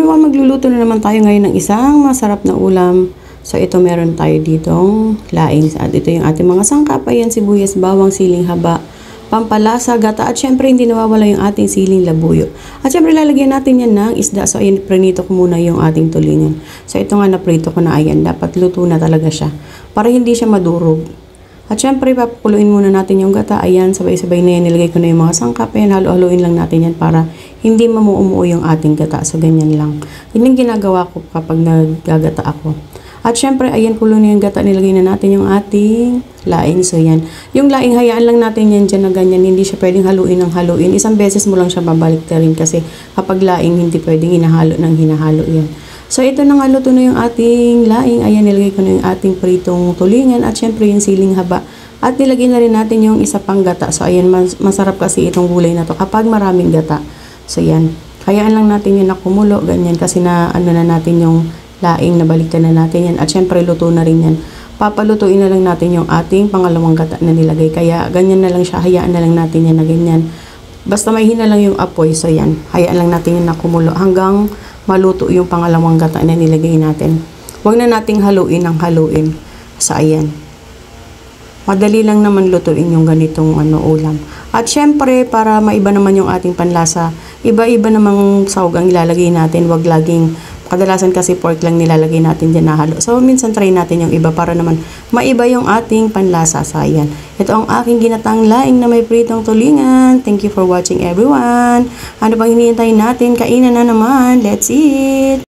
everyone, magluluto na naman tayo ngayon ng isang masarap na ulam. So ito meron tayo ditong laing. At ito yung ating mga sangkap. Ayan, sibuyas, bawang, siling haba, pampalasa, gata. At syempre hindi nawawala yung ating siling labuyo. At syempre lalagyan natin yan ng isda. So ayan, prinito ko muna yung ating tulingan. So ito nga naprito ko na, ayan. Dapat luto na talaga siya. Para hindi siya madurog. At syempre, papakuluin muna natin yung gata. Ayan, sabay-sabay na yan. Nilagay ko na yung mga sangkap. Ayan, halo-haloin lang natin yan para hindi mamuumuo yung ating gata. So, ganyan lang. Yun yung ginagawa ko kapag naggagata ako. At syempre, ayan, kulo na yung gata. Nilagay na natin yung ating laing. So, yan. Yung laing, hayaan lang natin yan dyan na ganyan. Hindi siya pwedeng haluin ng haluin. Isang beses mo lang siya babalik rin kasi kapag laing, hindi pwedeng hinahalo ng hinahalo yan. So, ito na nga, luto na yung ating laing. Ayan, nilagay ko na yung ating pritong tulingan at syempre yung siling haba. At nilagay na rin natin yung isa pang gata. So, ayan, masarap kasi itong gulay na to kapag maraming gata. So, yan. Hayaan lang natin yun na kumulo, ganyan. Kasi na, ano na natin yung laing, nabaligtan na natin yan. At syempre, luto na rin yan. Papalutuin na lang natin yung ating pangalawang gata na nilagay. Kaya, ganyan na lang siya. Hayaan na lang natin yan na ganyan. Basta may hina lang yung apoy. So, yan. Hayaan lang natin yun na kumulo hanggang maluto yung pangalawang gata na nilagay natin. Huwag na nating haluin ng haluin. So, ayan. Madali lang naman lutuin yung ganitong ulam. At syempre, para maiba naman yung ating panlasa, iba-iba namang sahog ang ilalagay natin. Huwag laging, kadalasan kasi pork lang nilalagay natin dyan na halo. So, minsan try natin yung iba para naman maiba yung ating panlasa. So, ayan. Ito ang aking ginatang laing na may pritong tulingan. Thank you for watching, everyone. Ano bang hinihintay natin? Kainan na naman. Let's eat!